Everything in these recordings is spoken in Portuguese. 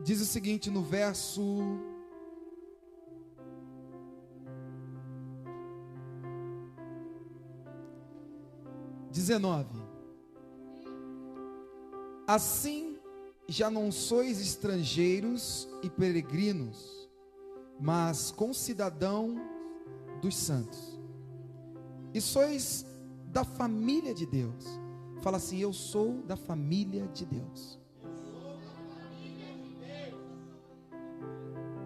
diz o seguinte no verso 19: assim já não sois estrangeiros e peregrinos, mas concidadãos dos santos, e sois da família de Deus. Fala assim: eu sou da família de Deus.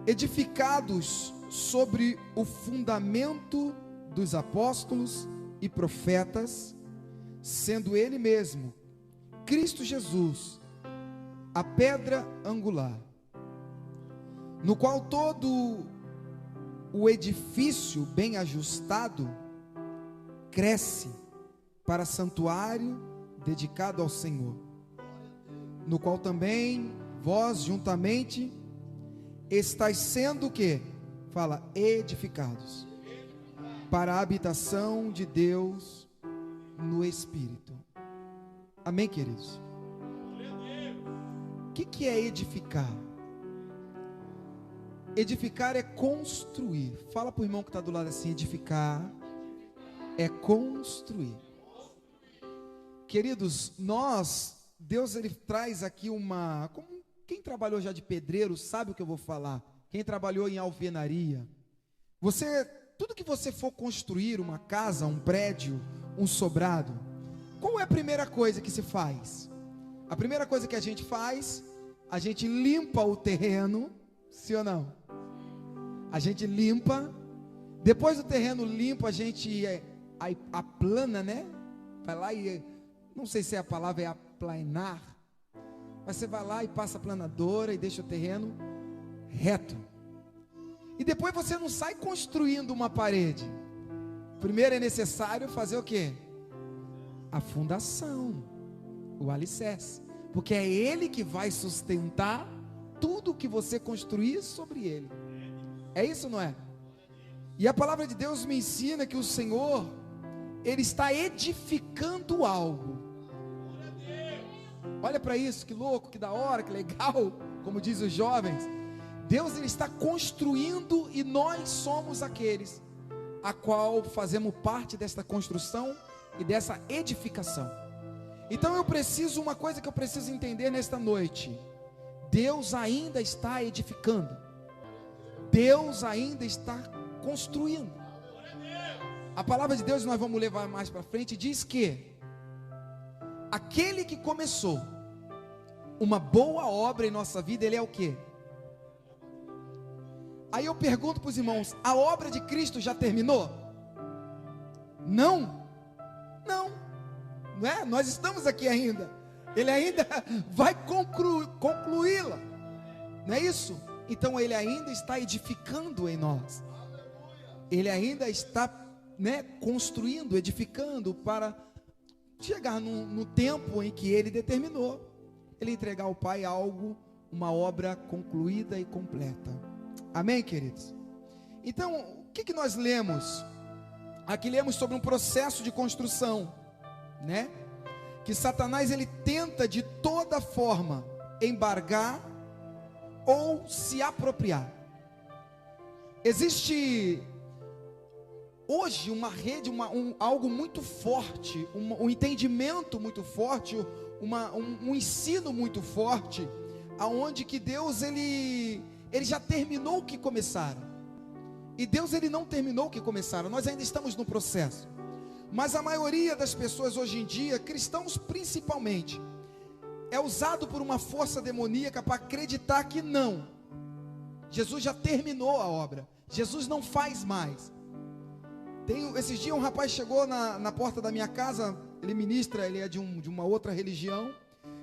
Edificados sobre o fundamento dos apóstolos e profetas, sendo Ele mesmo, Cristo Jesus, a pedra angular, no qual todo o edifício bem ajustado cresce para santuário dedicado ao Senhor, no qual também vós juntamente estáis sendo o quê? Fala, edificados para a habitação de Deus no Espírito. Amém, queridos? O que é edificar? Edificar é construir. Fala para o irmão que está do lado assim: edificar é construir. Queridos, Deus ele traz aqui quem trabalhou já de pedreiro sabe o que eu vou falar. Quem trabalhou em alvenaria, tudo que você for construir, uma casa, um prédio, um sobrado, qual é a primeira coisa que se faz? A primeira coisa que a gente faz, a gente limpa o terreno, sim ou não? A gente limpa, depois do terreno limpo, a gente aplana, né? Vai lá e, não sei se a palavra é aplanar, mas você vai lá e passa a planadora e deixa o terreno reto. E depois você não sai construindo uma parede. Primeiro é necessário fazer o quê? A fundação, o alicerce, porque é ele que vai sustentar tudo que você construir sobre ele. É isso, não é? E a palavra de Deus me ensina que o Senhor, ele está edificando algo. Olha para isso, que louco, que da hora, que legal, como diz os jovens. Deus ele está construindo e nós somos aqueles a qual fazemos parte desta construção e dessa edificação. Então uma coisa que eu preciso entender nesta noite: Deus ainda está edificando, Deus ainda está construindo. A palavra de Deus, nós vamos levar mais para frente, diz que aquele que começou uma boa obra em nossa vida, ele é o quê? Aí eu pergunto para os irmãos: a obra de Cristo já terminou? Não, não é? Nós estamos aqui ainda, ele ainda vai concluí-la, não é isso? Então ele ainda está edificando em nós, ele ainda está, construindo, edificando, para chegar no tempo em que ele determinou, ele entregar ao Pai algo, uma obra concluída e completa. Amém, queridos? Então, o que nós lemos? Aqui lemos sobre um processo de construção, que Satanás ele tenta de toda forma embargar ou se apropriar. Existe hoje uma rede, algo muito forte, um entendimento muito forte, um ensino muito forte, aonde que Deus ele já terminou o que começaram, e Deus ele não terminou o que começaram, nós ainda estamos no processo. Mas a maioria das pessoas hoje em dia, cristãos principalmente, é usado por uma força demoníaca para acreditar que não, Jesus já terminou a obra, Jesus não faz mais. Esses dias um rapaz chegou na porta da minha casa, ele ministra, ele é de uma outra religião,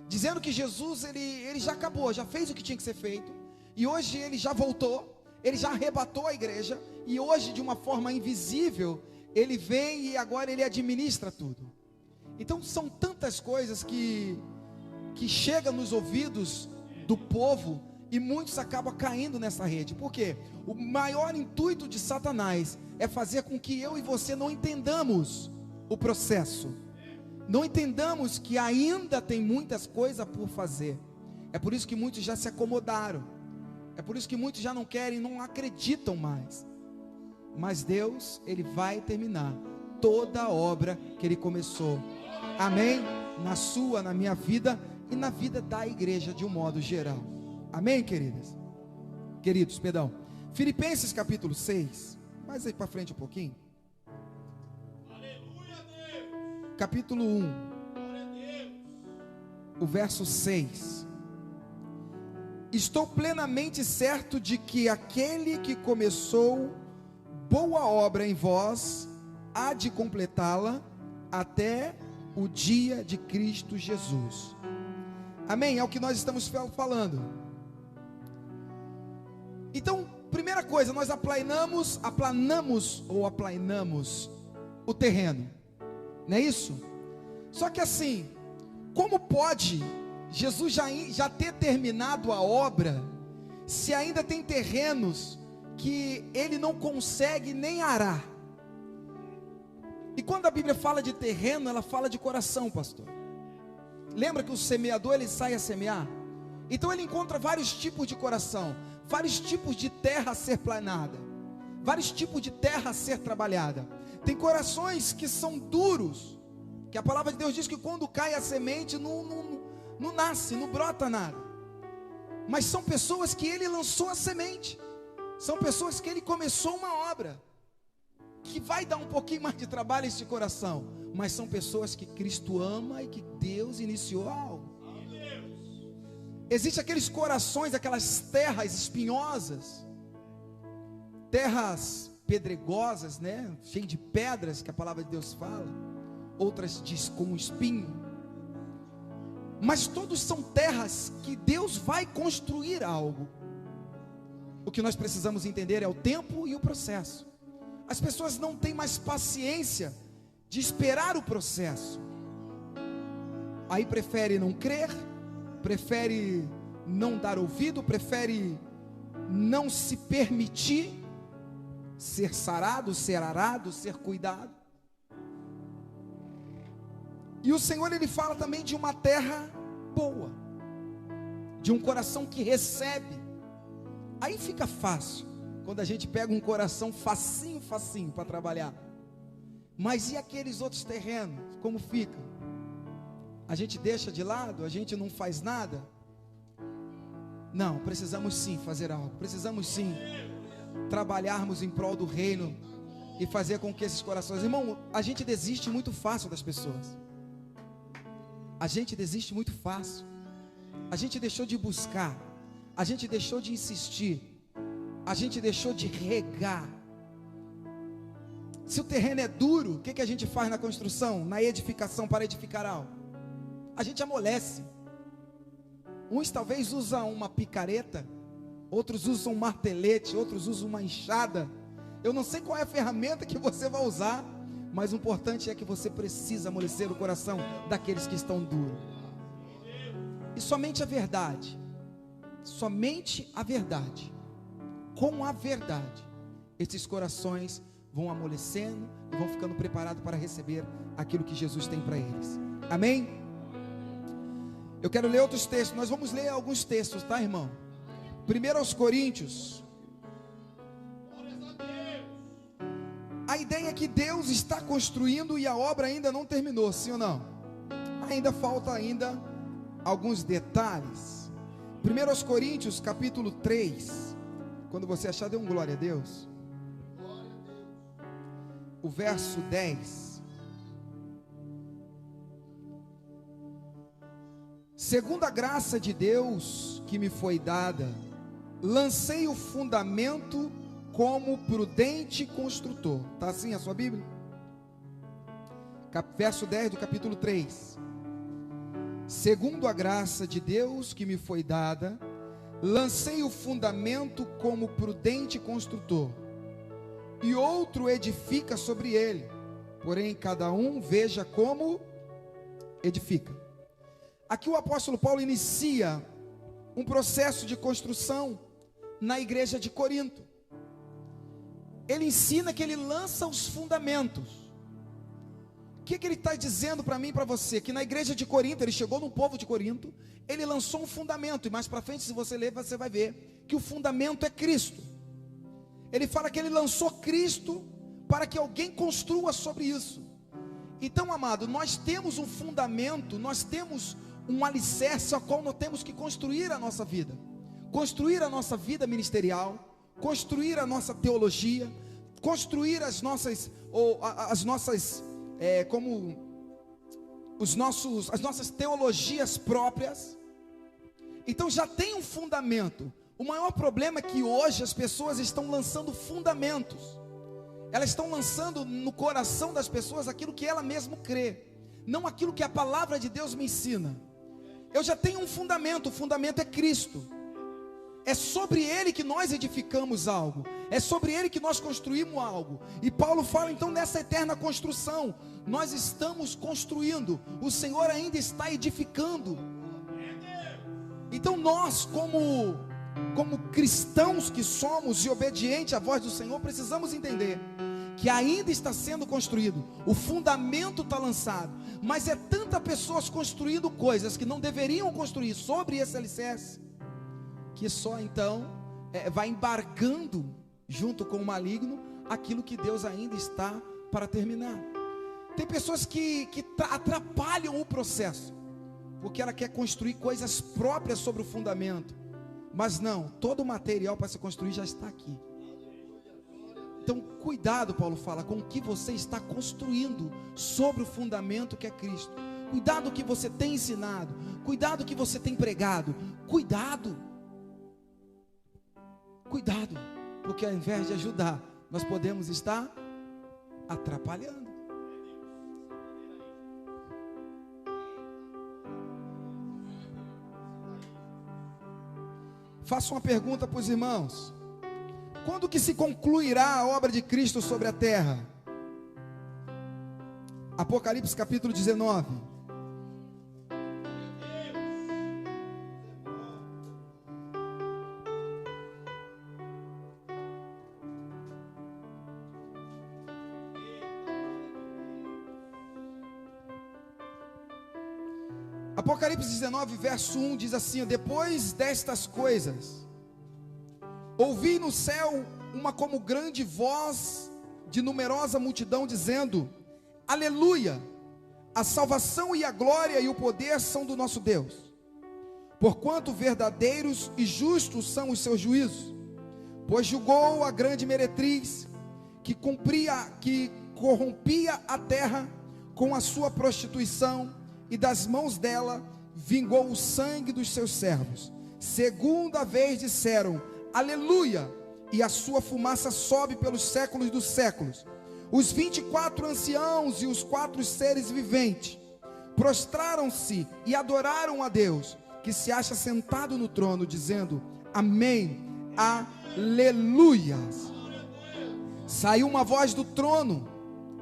dizendo que Jesus ele já acabou, já fez o que tinha que ser feito, e hoje ele já voltou, ele já arrebatou a igreja, e hoje de uma forma invisível, ele vem e agora ele administra tudo. Então são tantas coisas que chegam nos ouvidos do povo, e muitos acabam caindo nessa rede. Por quê? O maior intuito de Satanás é fazer com que eu e você não entendamos o processo, não entendamos que ainda tem muitas coisas por fazer, É por isso que muitos já se acomodaram. É por isso que muitos já não querem, não acreditam mais. Mas Deus, Ele vai terminar toda a obra que Ele começou. Amém? Na sua, na minha vida e na vida da igreja de um modo geral. Amém, queridas? Queridos, perdão. Filipenses capítulo 6. Mais aí para frente um pouquinho. Aleluia, Deus. Capítulo 1. Glória a Deus. O verso 6. Estou plenamente certo de que aquele que começou boa obra em vós, há de completá-la até o dia de Cristo Jesus. Amém? É o que nós estamos falando. Então, primeira coisa, nós aplanamos o terreno. Não é isso? Só que assim, como pode Jesus já ter terminado a obra, se ainda tem terrenos que ele não consegue nem arar? E quando a Bíblia fala de terreno, ela fala de coração, pastor. Lembra que o semeador, ele sai a semear? Então ele encontra vários tipos de coração, vários tipos de terra a ser planada, vários tipos de terra a ser trabalhada. Tem corações que são duros, que a palavra de Deus diz que quando cai a semente, não nasce, não brota nada. Mas são pessoas que ele lançou a semente. São pessoas que ele começou uma obra, que vai dar um pouquinho mais de trabalho a esse coração. Mas são pessoas que Cristo ama e que Deus iniciou algo. Existem aqueles corações, aquelas terras espinhosas, terras pedregosas, né? Cheias de pedras, que a palavra de Deus fala. Outras diz com um espinho. Mas todos são terras que Deus vai construir algo. O que nós precisamos entender é o tempo e o processo. As pessoas não têm mais paciência de esperar o processo. Aí prefere não crer, prefere não dar ouvido, prefere não se permitir ser sarado, ser arado, ser cuidado. E o Senhor, ele fala também de uma terra boa, de um coração que recebe. Aí fica fácil, quando a gente pega um coração facinho para trabalhar. Mas e aqueles outros terrenos, como fica? A gente deixa de lado, a gente não faz nada? Não, precisamos sim fazer algo, precisamos sim trabalharmos em prol do reino e fazer com que esses corações... Irmão, a gente desiste muito fácil das pessoas. A gente desiste muito fácil. A gente deixou de buscar, a gente deixou de insistir, a gente deixou de regar. Se o terreno é duro, o que a gente faz na construção, na edificação, para edificar algo? A gente amolece. Uns talvez usam uma picareta, outros usam um martelete, outros usam uma enxada. Eu não sei qual é a ferramenta que você vai usar, mas o importante é que você precisa amolecer o coração daqueles que estão duros. E somente a verdade, com a verdade, esses corações vão amolecendo e vão ficando preparados para receber aquilo que Jesus tem para eles. Amém? Eu quero ler outros textos. Nós vamos ler alguns textos, tá, irmão? 1 Coríntios. A ideia é que Deus está construindo e a obra ainda não terminou, sim ou não? Ainda falta alguns detalhes. 1 Coríntios capítulo 3. Quando você achar, dê um glória a Deus. O verso 10. Segundo a graça de Deus que me foi dada, lancei o fundamento como prudente construtor. Está assim a sua Bíblia? Verso 10 do capítulo 3. Segundo a graça de Deus que me foi dada, lancei o fundamento como prudente construtor, e outro edifica sobre ele, porém cada um veja como edifica. Aqui o apóstolo Paulo inicia um processo de construção na igreja de Corinto. Ele ensina que ele lança os fundamentos. O que ele está dizendo para mim e para você? Que na igreja de Corinto, ele chegou no povo de Corinto, ele lançou um fundamento, e mais para frente, se você ler, você vai ver que o fundamento é Cristo. Ele fala que ele lançou Cristo para que alguém construa sobre isso. Então, amado, nós temos um fundamento, nós temos um alicerce ao qual nós temos que construir a nossa vida. Construir a nossa vida ministerial, construir a nossa teologia, construir as nossas teologias próprias. Então já tem um fundamento. O maior problema é que hoje as pessoas estão lançando fundamentos. Elas estão lançando no coração das pessoas aquilo que ela mesma crê, não aquilo que a palavra de Deus me ensina. Eu já tenho um fundamento, o fundamento é Cristo. É sobre Ele que nós edificamos algo, é sobre Ele que nós construímos algo. E Paulo fala então nessa eterna construção. Nós estamos construindo, o Senhor ainda está edificando. Então nós, como cristãos que somos e obedientes à voz do Senhor, precisamos entender que ainda está sendo construído, o fundamento está lançado, mas é tanta pessoas construindo coisas que não deveriam construir sobre esse alicerce, que só então vai embarcando junto com o maligno aquilo que Deus ainda está para terminar. Tem pessoas que atrapalham o processo, porque ela quer construir coisas próprias sobre o fundamento, mas não, todo o material para se construir já está aqui. Então cuidado, Paulo fala, com o que você está construindo sobre o fundamento que é Cristo. Cuidado com o que você tem ensinado, cuidado com o que você tem pregado, cuidado, porque ao invés de ajudar, nós podemos estar atrapalhando. Faço uma pergunta para os irmãos: quando que se concluirá a obra de Cristo sobre a terra? Apocalipse capítulo 19. Apocalipse 19, verso 1 diz assim: depois destas coisas, ouvi no céu uma como grande voz de numerosa multidão dizendo: aleluia, a salvação e a glória e o poder são do nosso Deus, porquanto verdadeiros e justos são os seus juízos, pois julgou a grande meretriz que corrompia a terra com a sua prostituição, e das mãos dela vingou o sangue dos seus servos. Segunda vez disseram: aleluia, e a sua fumaça sobe pelos séculos dos séculos. Os 24 anciãos e os 4 seres viventes prostraram-se e adoraram a Deus, que se acha sentado no trono, dizendo: amém, aleluia. Saiu uma voz do trono,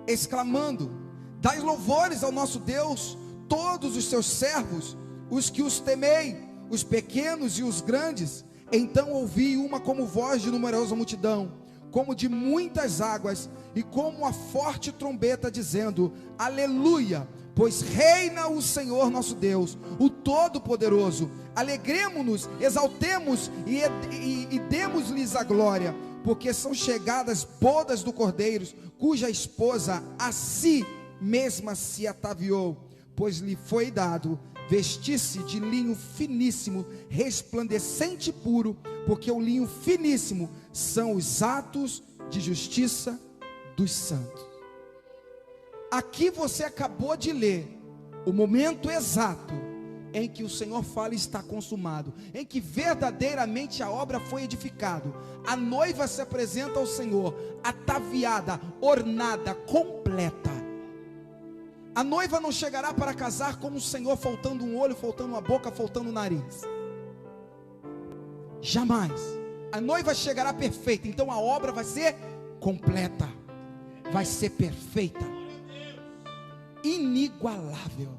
exclamando: dai louvores ao nosso Deus, todos os seus servos, os que os temei, os pequenos e os grandes. Então ouvi uma como voz de numerosa multidão, como de muitas águas, e como a forte trombeta, dizendo: aleluia, pois reina o Senhor nosso Deus, o Todo-Poderoso. Alegremo-nos, exaltemos e demos-lhes a glória, porque são chegadas bodas do Cordeiro, cuja esposa a si mesma se ataviou, pois lhe foi dado vestir-se de linho finíssimo, resplandecente e puro, porque o linho finíssimo são os atos de justiça dos santos. Aqui você acabou de ler o momento exato em que o Senhor fala está consumado, em que verdadeiramente a obra foi edificada. A noiva se apresenta ao Senhor ataviada, ornada, completa. A noiva não chegará para casar como o Senhor, faltando um olho, faltando uma boca, faltando um nariz. Jamais. A noiva chegará perfeita, então a obra vai ser completa, vai ser perfeita, inigualável.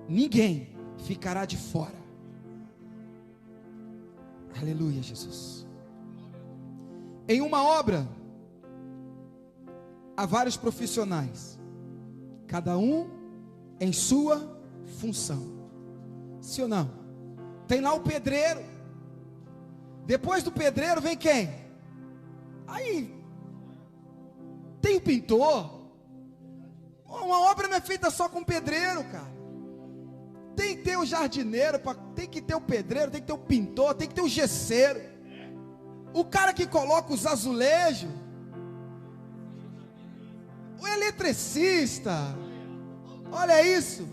Ninguém ficará de fora. Aleluia, Jesus. Em uma obra há vários profissionais. Cada um em sua função. Sim ou não? Tem lá o pedreiro. Depois do pedreiro vem quem? Aí tem o pintor. Uma obra não é feita só com pedreiro, cara. Tem que ter o jardineiro, tem que ter o pedreiro, tem que ter o pintor, tem que ter o gesseiro, o cara que coloca os azulejos, o eletricista. Olha isso.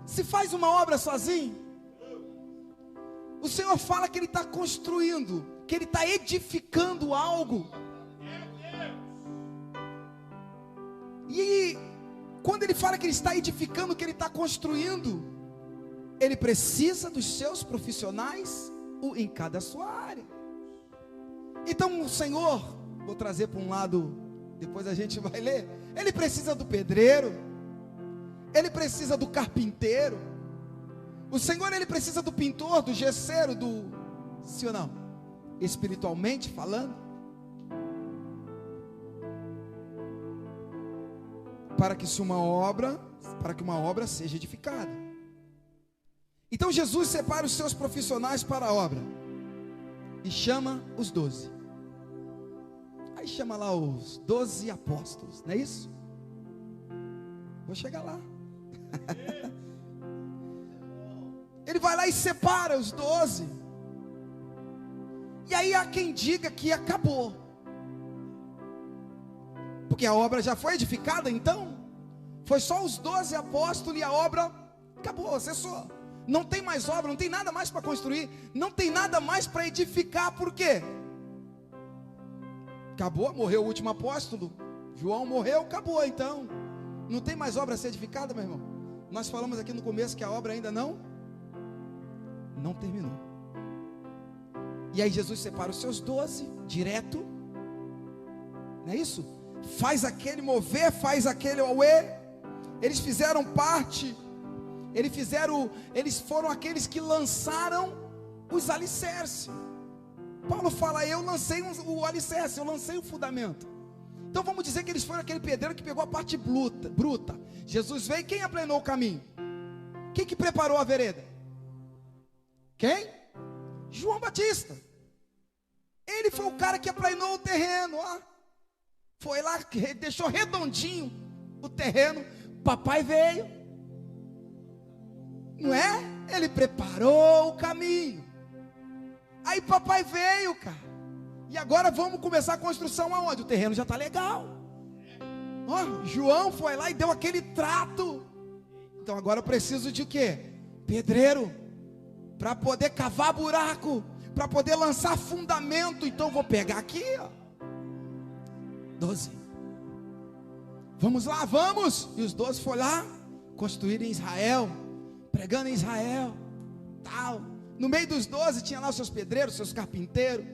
Se faz uma obra sozinho, o Senhor fala que Ele está construindo, que Ele está edificando algo. E quando Ele fala que Ele está edificando, que Ele está construindo, Ele precisa dos seus profissionais em cada sua área. Então o Senhor, vou trazer para um lado, depois a gente vai ler. Ele precisa do pedreiro, Ele precisa do carpinteiro. O Senhor, Ele precisa do pintor, do gesseiro, sim ou não? Espiritualmente falando, para que uma obra seja edificada. Então Jesus separa os seus profissionais para a obra e chama os 12. Aí chama lá os 12 apóstolos, não é isso? Vou chegar lá. Ele vai lá e separa os 12. E aí há quem diga que acabou, porque a obra já foi edificada. Então foi só os 12 apóstolos e a obra acabou, cessou. Não tem mais obra, não tem nada mais para construir, não tem nada mais para edificar. Por quê? Acabou, morreu o último apóstolo, João morreu, acabou. Então não tem mais obra a ser edificada, meu irmão. Nós falamos aqui no começo que a obra ainda não terminou. E aí Jesus separa os seus 12 direto, não é isso? Faz aquele mover, faz aquele auê. Eles fizeram parte, eles foram aqueles que lançaram os alicerces. Paulo fala: eu lancei o alicerce, eu lancei o fundamento. Então vamos dizer que eles foram aquele pedreiro que pegou a parte bruta. Jesus veio, quem aplanou o caminho? Quem que preparou a vereda? Quem? João Batista. Ele foi o cara que aplanou o terreno, ó. Foi lá, deixou redondinho o terreno. Papai veio, não é? Ele preparou o caminho. Aí papai veio, cara. E agora vamos começar a construção aonde? O terreno já está legal. Ó, João foi lá e deu aquele trato. Então agora eu preciso de quê? Pedreiro, para poder cavar buraco, para poder lançar fundamento. Então vou pegar aqui, ó, 12. Vamos lá, vamos. E os 12 foram lá, construíram em Israel, pregando em Israel, tal. No meio dos 12 tinha lá os seus pedreiros, seus carpinteiros,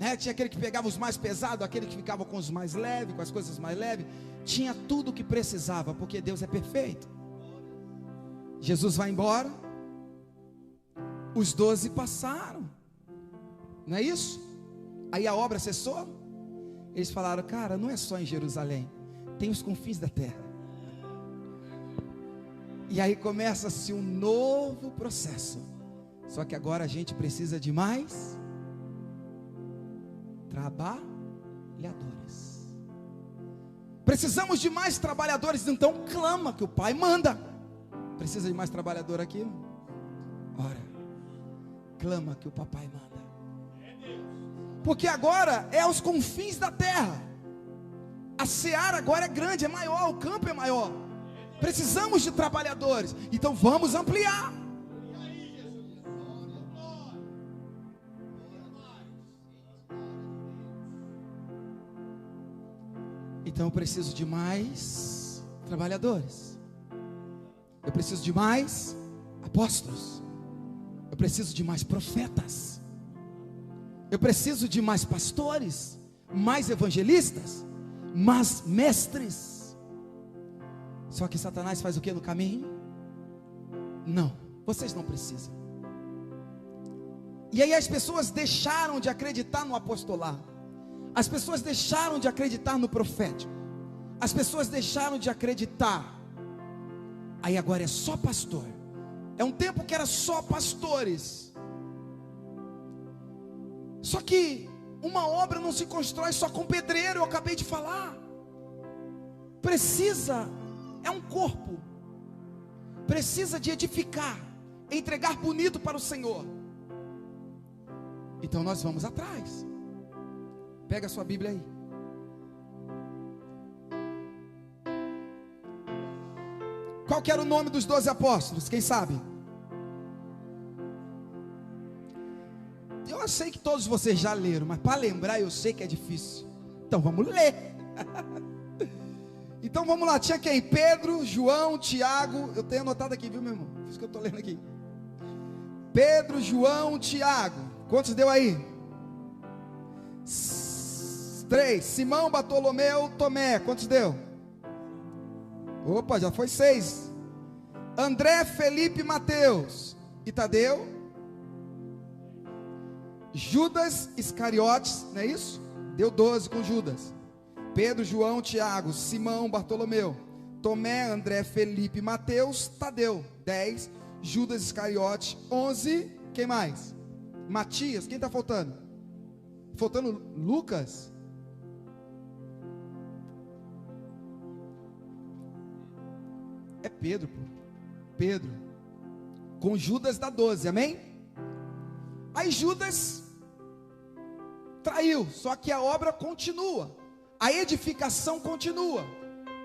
né? Tinha aquele que pegava os mais pesados, aquele que ficava com os mais leves, com as coisas mais leves. Tinha tudo o que precisava, porque Deus é perfeito. Jesus vai embora, os 12 passaram, não é isso? Aí a obra cessou. Eles falaram: cara, não é só em Jerusalém, tem os confins da terra. E aí começa-se um novo processo. Só que agora a gente precisa de mais trabalhadores. Precisamos de mais trabalhadores. Então clama que o Pai manda. Precisa de mais trabalhador aqui? Ora, clama que o papai manda. Porque agora é aos confins da terra. A seara agora é grande, é maior, o campo é maior. Precisamos de trabalhadores. Então vamos ampliar. Então eu preciso de mais trabalhadores. Eu preciso de mais apóstolos. Eu preciso de mais profetas. Eu preciso de mais pastores, mais evangelistas, mais mestres. Só que Satanás faz o que no caminho? Não, vocês não precisam. E aí as pessoas deixaram de acreditar no apostolado. As pessoas deixaram de acreditar no profético. As pessoas deixaram de acreditar. Aí agora é só pastor. É um tempo que era só pastores. Só que uma obra não se constrói só com pedreiro, eu acabei de falar. Precisa, é um corpo. Precisa de edificar, entregar bonito para o Senhor. Então nós vamos atrás. Pega a sua Bíblia aí. Qual que era o nome dos 12 apóstolos? Quem sabe? Eu sei que todos vocês já leram, mas para lembrar eu sei que é difícil. Então vamos ler. Então vamos lá, tinha quem? Pedro, João, Tiago. Eu tenho anotado aqui, viu, meu irmão? Por isso que eu estou lendo aqui. Pedro, João, Tiago. Quantos deu aí? 3. Simão, Bartolomeu, Tomé. Quantos deu? Opa, já foi 6. André, Felipe, Mateus e Tadeu. Judas Iscariotes, não é isso? Deu 12 com Judas. Pedro, João, Tiago, Simão, Bartolomeu, Tomé, André, Felipe, Mateus, Tadeu. 10. Judas Iscariotes. 11. Quem mais? Matias. Quem está faltando? Faltando Lucas. É Pedro, pô. Pedro. Com Judas dá 12, amém? Aí Judas traiu, só que a obra continua. A edificação continua.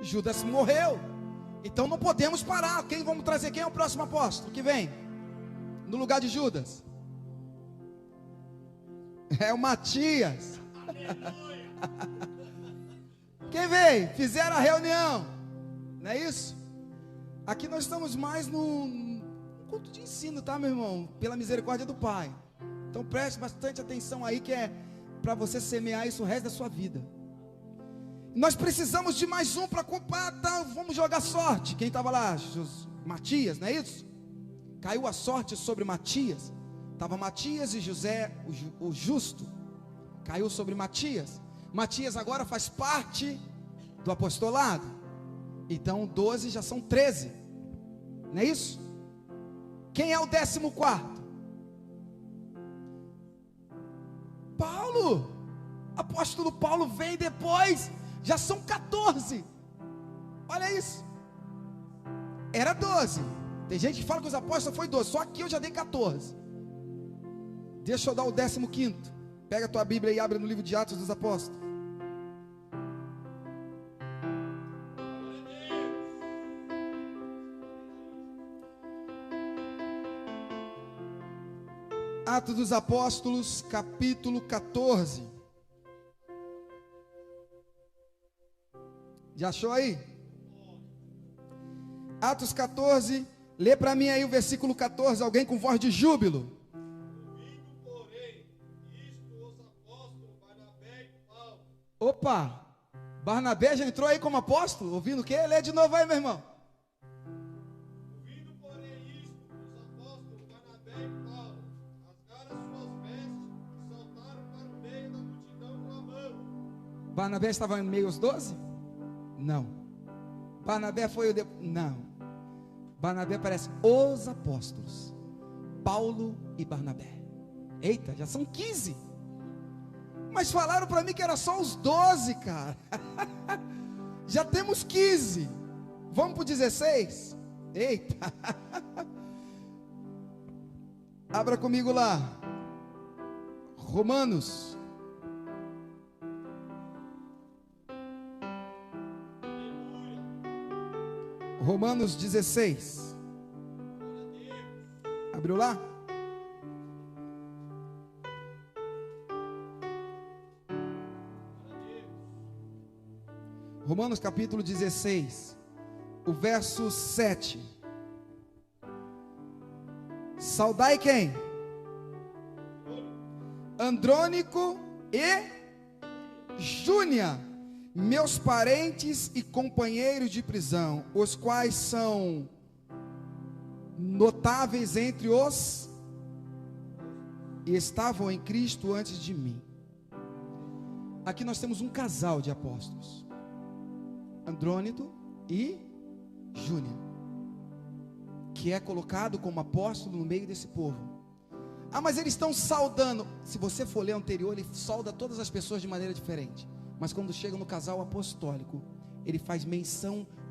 Judas morreu. Então não podemos parar. Quem vamos trazer? Quem é o próximo apóstolo que vem no lugar de Judas? É o Matias. Quem veio? Fizeram a reunião. Não é isso? Aqui nós estamos mais no culto de ensino, tá, meu irmão? Pela misericórdia do Pai. Então preste bastante atenção aí, que é para você semear isso o resto da sua vida. Nós precisamos de mais um para culpar, tá? Vamos jogar sorte. Quem estava lá? Matias, não é isso? Caiu a sorte sobre Matias. Estava Matias e José, o justo. Caiu sobre Matias. Matias agora faz parte do apostolado. Então 12 já são 13. Não é isso? Quem é o 14º? Paulo. Apóstolo Paulo vem depois. Já são 14. Olha isso. Era 12. Tem gente que fala que os apóstolos foi 12. Só aqui eu já dei 14. Deixa eu dar o 15º. Pega a tua Bíblia e abre no livro de Atos dos Apóstolos. Atos dos Apóstolos, capítulo 14. Já achou aí? Atos 14, lê para mim aí o versículo 14, alguém com voz de júbilo. Ouvindo, porém, isto os apóstolos Barnabé e Paulo. Opa, Barnabé já entrou aí como apóstolo? Ouvindo o quê? Lê de novo aí, meu irmão. Ouvindo, porém, isto os apóstolos Barnabé e Paulo rasgaram as suas vestes e saltaram para o meio da multidão clamando. Barnabé estava em meio aos 12? Não. Barnabé foi o... Não. Barnabé parece os apóstolos. Paulo e Barnabé. Eita, já são 15. Mas falaram para mim que era só os 12, cara. Já temos 15. Vamos para o 16? Eita. Abra comigo lá. Romanos. Romanos 16. Abriu lá? Romanos capítulo 16, o verso 7. Saudai quem? Andrônico e Júnia, meus parentes e companheiros de prisão, os quais são notáveis entre os e estavam em Cristo antes de mim. Aqui nós temos um casal de apóstolos. Andrônico e Júnior, que é colocado como apóstolo no meio desse povo. Ah, mas eles estão saudando. Se você for ler o anterior, ele sauda todas as pessoas de maneira diferente. Mas quando chega no casal apostólico, ele faz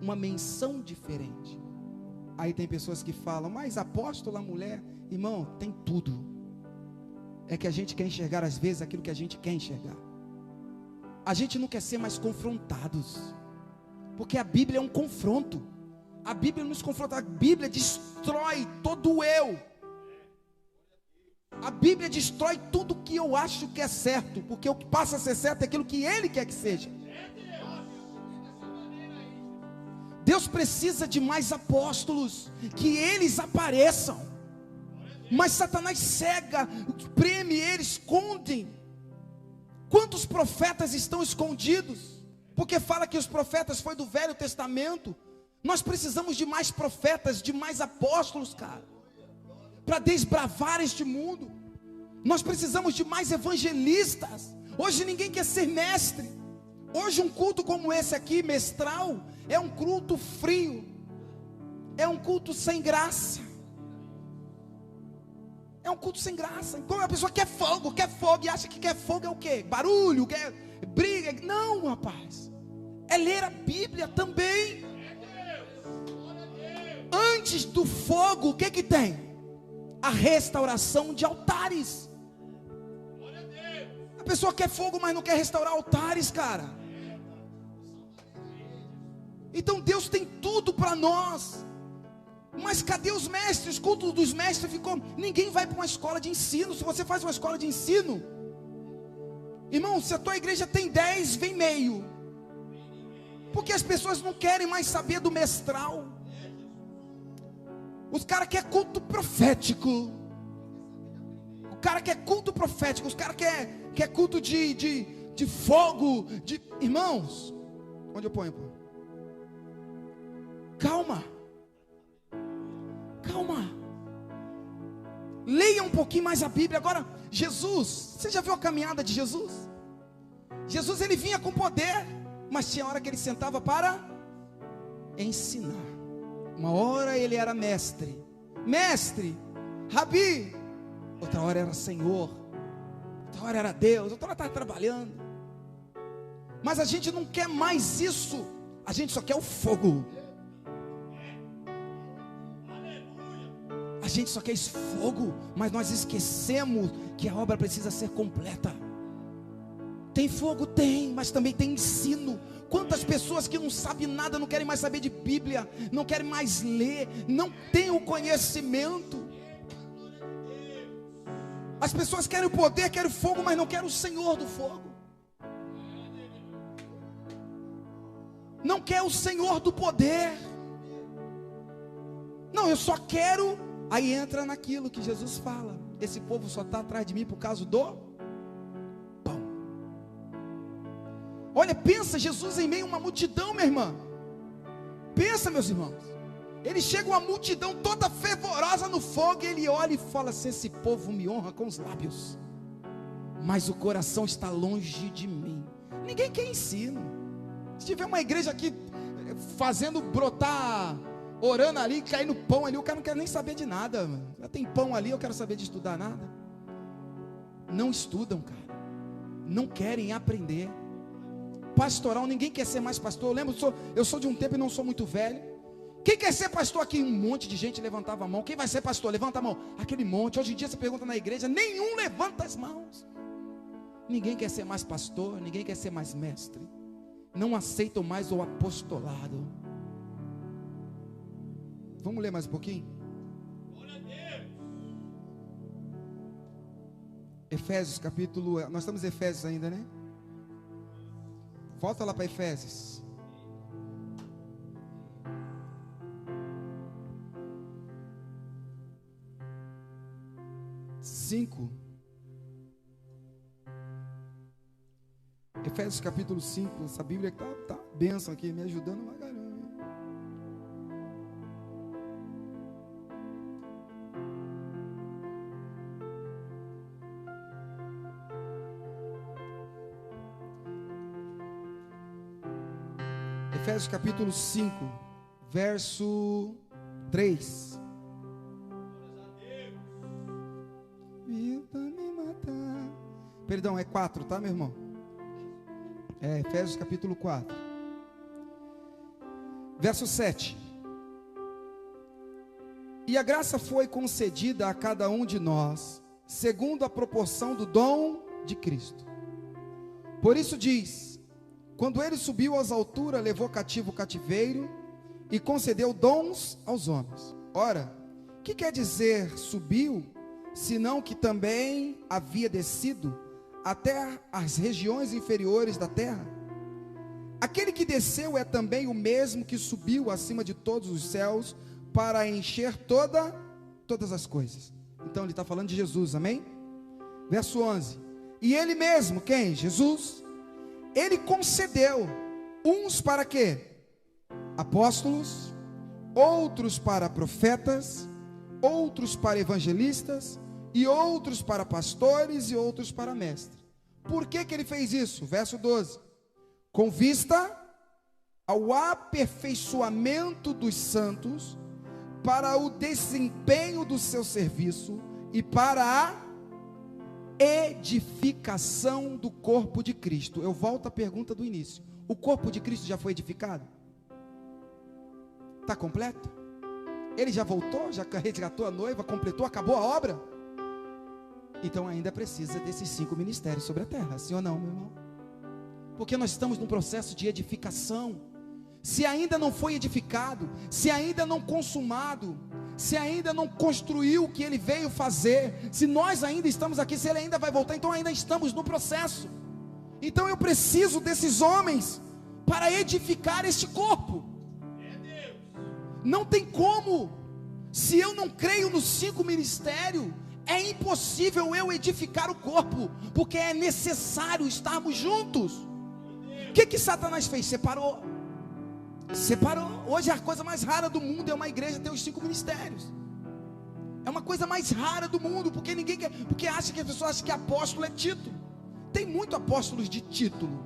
uma menção diferente. Aí tem pessoas que falam, mas apóstolo, a mulher, irmão, tem tudo. É que a gente quer enxergar às vezes aquilo que a gente quer enxergar. A gente não quer ser mais confrontados, porque a Bíblia é um confronto. A Bíblia nos confronta, a Bíblia destrói todo o eu. A Bíblia destrói tudo que eu acho que é certo, porque o que passa a ser certo é aquilo que Ele quer que seja. Deus precisa de mais apóstolos, que eles apareçam. Mas Satanás cega, preme eles, esconde. Quantos profetas estão escondidos? Porque fala que os profetas foi do Velho Testamento. Nós precisamos de mais profetas, de mais apóstolos, cara, para desbravar este mundo. Nós precisamos de mais evangelistas. Hoje ninguém quer ser mestre. Hoje um culto como esse aqui, mestral, é um culto frio, é um culto sem graça. É um culto sem graça. Então a pessoa quer fogo e acha que quer fogo é o quê? Barulho, quer briga. Não, rapaz, é ler a Bíblia também. Antes do fogo, o que que tem? A restauração de altares. A pessoa quer fogo, mas não quer restaurar altares, cara. Então Deus tem tudo para nós. Mas cadê os mestres? O culto dos mestres ficou. Ninguém vai para uma escola de ensino. Se você faz uma escola de ensino, irmão, se a tua igreja tem 10, vem meio. Porque as pessoas não querem mais saber do mestral. Os caras querem culto profético. O cara quer culto profético. Os caras quer culto de fogo. Irmãos, onde eu ponho? Calma. Leia um pouquinho mais a Bíblia. Agora, Jesus, você já viu a caminhada de Jesus? Jesus, ele vinha com poder, mas tinha hora que ele sentava para ensinar. Uma hora ele era mestre, Rabi. Outra hora era Senhor. Outra hora era Deus. Outra hora estava trabalhando. Mas a gente não quer mais isso. A gente só quer o fogo. A gente só quer esse fogo, mas nós esquecemos que a obra precisa ser completa. Tem fogo? Tem, mas também tem ensino. Quantas pessoas que não sabem nada, não querem mais saber de Bíblia, não querem mais ler, não têm o conhecimento. As pessoas querem o poder, querem o fogo, mas não querem o Senhor do fogo. Não quer o Senhor do poder. Não, eu só quero. Aí entra naquilo que Jesus fala: esse povo só está atrás de mim por causa do pão. Olha, pensa Jesus em meio a uma multidão, minha irmã. Pensa, meus irmãos. Ele chega uma multidão toda fervorosa no fogo, e ele olha e fala assim: esse povo me honra com os lábios, mas o coração está longe de mim. Ninguém quer ensino. Se tiver uma igreja aqui fazendo brotar, orando ali, cair no pão ali, o cara não quer nem saber de nada. Já tem pão ali, eu quero saber de estudar nada. Não estudam, cara. Não querem aprender. Pastoral, ninguém quer ser mais pastor. Eu lembro, eu sou de um tempo e não sou muito velho. Quem quer ser pastor aqui? Um monte de gente levantava a mão. Quem vai ser pastor? Levanta a mão. Aquele monte. Hoje em dia você pergunta na igreja, nenhum levanta as mãos. Ninguém quer ser mais pastor, ninguém quer ser mais mestre. Não aceitam mais o apostolado. Vamos ler mais um pouquinho? Efésios capítulo... Nós estamos em Efésios ainda, né? Volta lá para Efésios. Efésios capítulo 5. Essa Bíblia que tá bênção aqui, me ajudando uma caramba. Efésios capítulo 5, verso 3. Me matar. Perdão, é 4, tá, meu irmão? É Efésios capítulo 4, verso 7. E a graça foi concedida a cada um de nós, segundo a proporção do dom de Cristo. Por isso diz: quando ele subiu às alturas, levou cativo o cativeiro e concedeu dons aos homens. Ora, o que quer dizer subiu, senão que também havia descido até as regiões inferiores da terra? Aquele que desceu é também o mesmo que subiu acima de todos os céus para encher todas as coisas. Então ele está falando de Jesus, amém? Verso 11. E ele mesmo, quem? Jesus. Ele concedeu uns para quê? Apóstolos, outros para profetas, outros para evangelistas, e outros para pastores, e outros para mestres. Por que ele fez isso? Verso 12. Com vista ao aperfeiçoamento dos santos, para o desempenho do seu serviço e para a edificação do corpo de Cristo. Eu volto à pergunta do início: o corpo de Cristo já foi edificado? Está completo? Ele já voltou, já resgatou a noiva, completou, acabou a obra? Então ainda precisa desses 5 ministérios sobre a terra, sim ou não, meu irmão? Porque nós estamos num processo de edificação. Se ainda não foi edificado, se ainda não consumado, se ainda não construiu o que ele veio fazer, se nós ainda estamos aqui, se ele ainda vai voltar, então ainda estamos no processo. Então eu preciso desses homens para edificar este corpo. Não tem como. Se eu não creio nos 5 ministérios, é impossível eu edificar o corpo, porque é necessário estarmos juntos. O que Satanás fez? Separou. Hoje a coisa mais rara do mundo é uma igreja ter os 5 ministérios. É uma coisa mais rara do mundo, porque ninguém quer, porque acha que as pessoas acham que apóstolo é título. Tem muito apóstolos de título.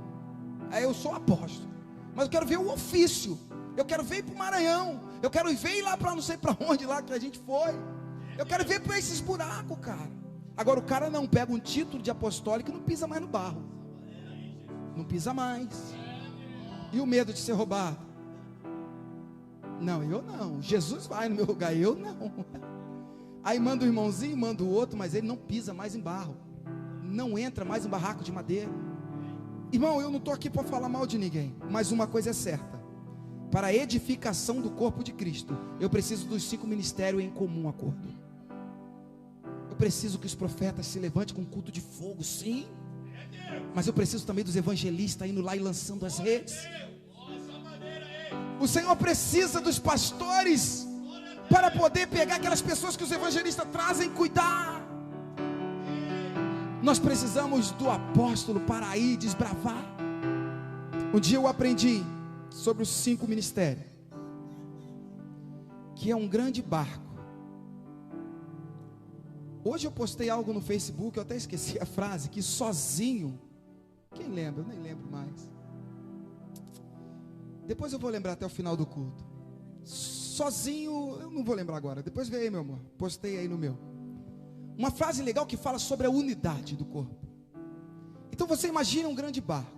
Eu sou apóstolo, mas eu quero ver o ofício. Eu quero ver ir para o Maranhão. Eu quero ver ir lá para não sei para onde lá que a gente foi. Eu quero ver para esses buracos, cara. Agora o cara não pega um título de apostólico e não pisa mais no barro. Não pisa mais. E o medo de ser roubado? Não, eu não. Jesus vai no meu lugar, eu não. Aí manda o irmãozinho, manda o outro, mas ele não pisa mais em barro. Não entra mais em barraco de madeira. Irmão, eu não estou aqui para falar mal de ninguém, mas uma coisa é certa: para a edificação do corpo de Cristo, eu preciso dos 5 ministérios em comum acordo. Eu preciso que os profetas se levantem com culto de fogo, sim. Mas eu preciso também dos evangelistas indo lá e lançando as redes. O Senhor precisa dos pastores para poder pegar aquelas pessoas que os evangelistas trazem e cuidar. Nós precisamos do apóstolo para ir desbravar. Um dia eu aprendi sobre os 5 ministérios, que é um grande barco. Hoje eu postei algo no Facebook, eu até esqueci a frase, que sozinho, quem lembra? Eu nem lembro mais. Depois eu vou lembrar até o final do culto. Sozinho, eu não vou lembrar agora. Depois vê aí, meu amor. Postei aí no meu. Uma frase legal que fala sobre a unidade do corpo. Então você imagina um grande barco.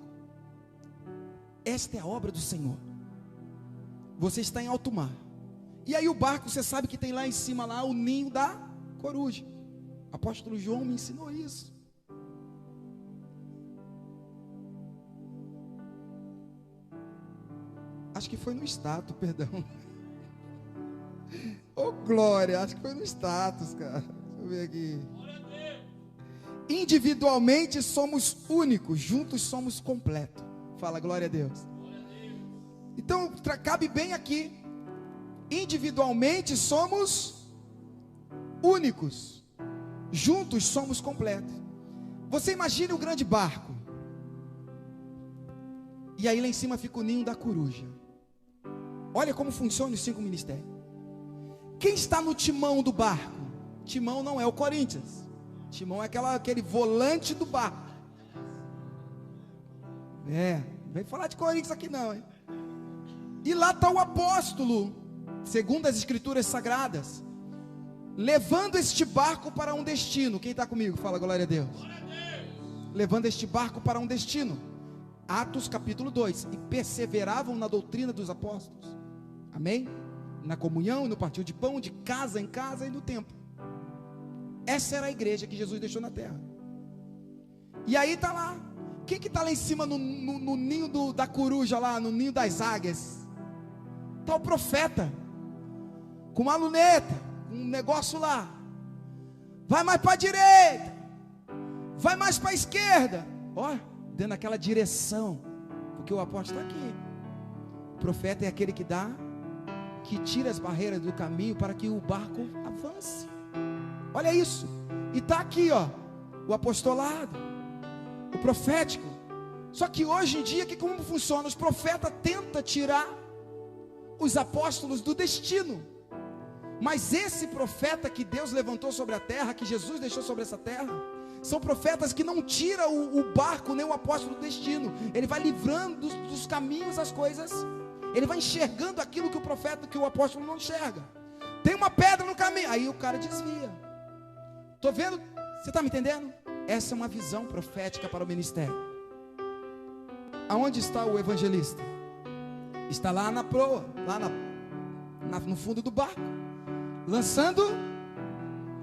Esta é a obra do Senhor. Você está em alto mar. E aí o barco, você sabe que tem lá em cima lá o ninho da coruja. O apóstolo João me ensinou isso. Acho que foi no status, perdão. Oh, glória, acho que foi no status, cara. Deixa eu ver aqui. Individualmente somos únicos, juntos somos completos. Fala, glória a Deus. Então, cabe bem aqui. Individualmente somos únicos, juntos somos completos. Você imagine o grande barco. E aí lá em cima fica o ninho da coruja. Olha como funciona os 5 ministérios. Quem está no timão do barco? Timão não é o Corinthians. Timão é aquele volante do barco. Não vem falar de Corinthians aqui não, hein? E lá está o apóstolo, segundo as escrituras sagradas, levando este barco para um destino. Quem está comigo? Fala glória a Deus. Levando este barco para um destino. Atos capítulo 2. E perseveravam na doutrina dos apóstolos. Amém? Na comunhão e no partir de pão, de casa em casa e no templo. Essa era a igreja que Jesus deixou na terra. E aí está lá. Quem que está lá em cima no ninho da coruja lá, no ninho das águias? Está o profeta, com uma luneta, um negócio lá. Vai mais para a direita, vai mais para a esquerda. Ó, dando aquela direção, porque o apóstolo está aqui. O profeta é aquele que dá, que tira as barreiras do caminho para que o barco avance. Olha isso. E está aqui, ó, o apostolado, o profético. Só que hoje em dia, que como funciona? Os profetas tentam tirar os apóstolos do destino. Mas esse profeta que Deus levantou sobre a terra, que Jesus deixou sobre essa terra, são profetas que não tiram o barco nem o apóstolo do destino. Ele vai livrando dos caminhos as coisas. Ele vai enxergando aquilo que o profeta, que o apóstolo não enxerga. Tem uma pedra no caminho, aí o cara desvia. Estou vendo, você está me entendendo? Essa é uma visão profética para o ministério. Aonde está o evangelista? Está lá na proa, lá no fundo do barco, lançando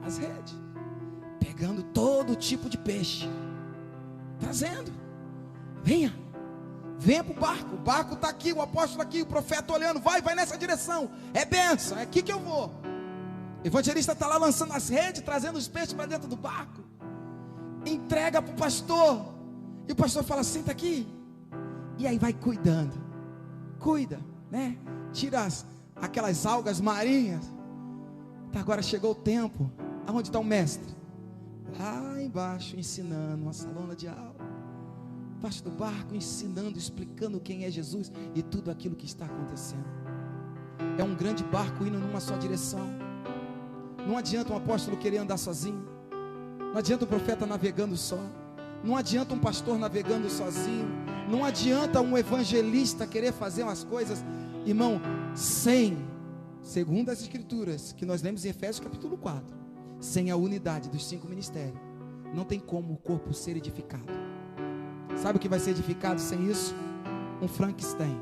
as redes, pegando todo tipo de peixe, trazendo. Venha para o barco está aqui, o apóstolo aqui, o profeta olhando, vai nessa direção, é bênção, é aqui que eu vou. O evangelista está lá lançando as redes, trazendo os peixes para dentro do barco, entrega para o pastor, e o pastor fala, senta aqui, e aí vai cuidando, cuida, né? Tira aquelas algas marinhas. Agora chegou o tempo. Aonde está o mestre? Lá embaixo, ensinando, uma salona de aula, embaixo do barco, ensinando, explicando quem é Jesus e tudo aquilo que está acontecendo. É um grande barco indo numa só direção. Não adianta um apóstolo querer andar sozinho. Não adianta o profeta navegando só. Não adianta um pastor navegando sozinho. Não adianta um evangelista querer fazer umas coisas, irmão, segundo as escrituras que nós lemos em Efésios capítulo 4, sem a unidade dos 5 ministérios, não tem como o corpo ser edificado. Sabe o que vai ser edificado sem isso? Um Frankenstein.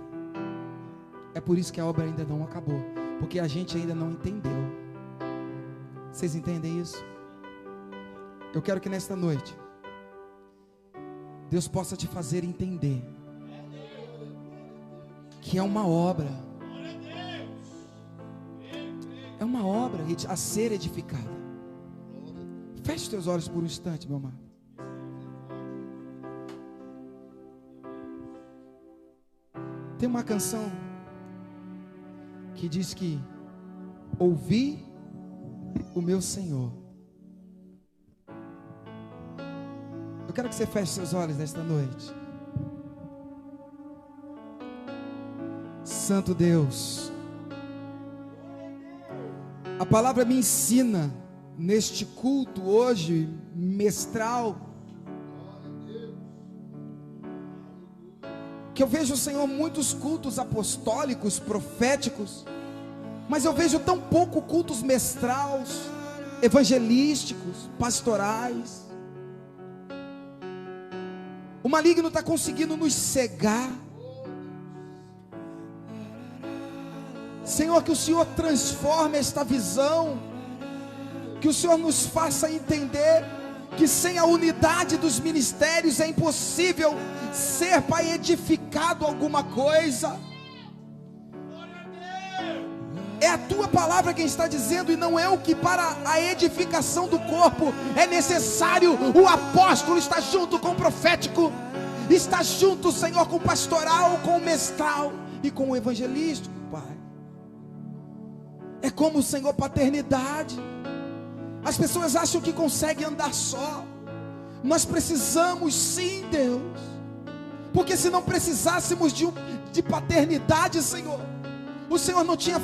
É por isso que a obra ainda não acabou, porque a gente ainda não entendeu. Vocês entendem isso? Eu quero que nesta noite Deus possa te fazer entender que é uma obra, a ser edificada. Feche teus olhos por um instante, meu amado. Tem uma canção que diz que ouvi o meu Senhor. Eu quero que você feche seus olhos nesta noite. Santo Deus, a palavra me ensina neste culto hoje, mestral, que eu vejo, Senhor, muitos cultos apostólicos, proféticos, mas eu vejo tão pouco cultos mestrais, evangelísticos, pastorais. O maligno está conseguindo nos cegar. Senhor, que o Senhor transforme esta visão, que o Senhor nos faça entender que sem a unidade dos ministérios é impossível ser, Pai, edificado alguma coisa. É a tua palavra quem está dizendo, e não é o que para a edificação do corpo é necessário. O apóstolo está junto com o profético, está junto, Senhor, com o pastoral, com o mestral e com o evangelístico, Pai. É como, Senhor, paternidade. As pessoas acham que conseguem andar só. Nós precisamos sim, Deus, porque se não precisássemos de paternidade, Senhor, o Senhor não tinha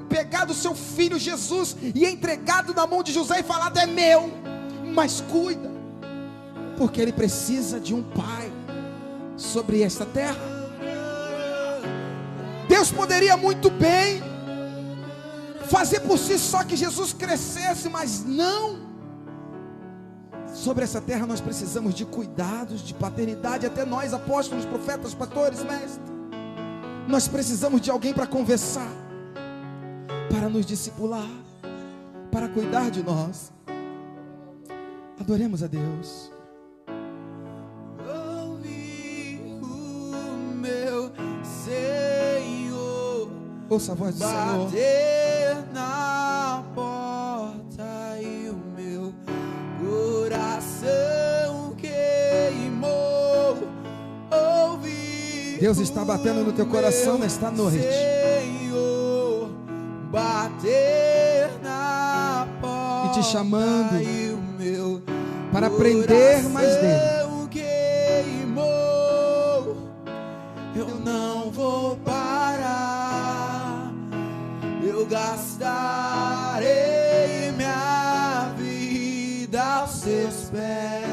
pegado o seu filho Jesus e entregado na mão de José e falado, é meu, mas cuida, porque ele precisa de um pai sobre esta terra. Deus poderia muito bem fazer por si só que Jesus crescesse, mas não. Sobre essa terra nós precisamos de cuidados, de paternidade. Até nós, apóstolos, profetas, pastores, mestres, nós precisamos de alguém para conversar, para nos discipular, para cuidar de nós. Adoremos a Deus. Ouvi o meu Senhor Ouça a voz do Senhor. bater na porta e o meu coração queimou. Ouvi Deus está batendo no teu coração nesta noite. Senhor bater na porta E te chamando e o meu para aprender mais dele. coração queimou. Eu não vou parar, eu gastarei minha vida aos seus pés.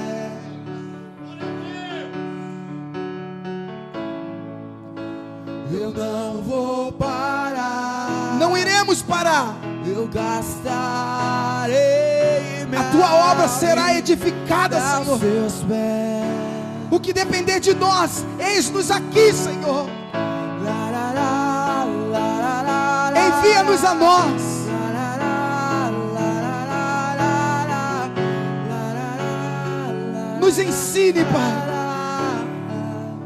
Eu não vou parar, Não iremos parar. eu gastarei minha A tua obra será edificada, vida aos Senhor. seus pés. O que depender de nós, eis-nos aqui, Senhor. Envia-nos a nós. Nos ensine, Pai,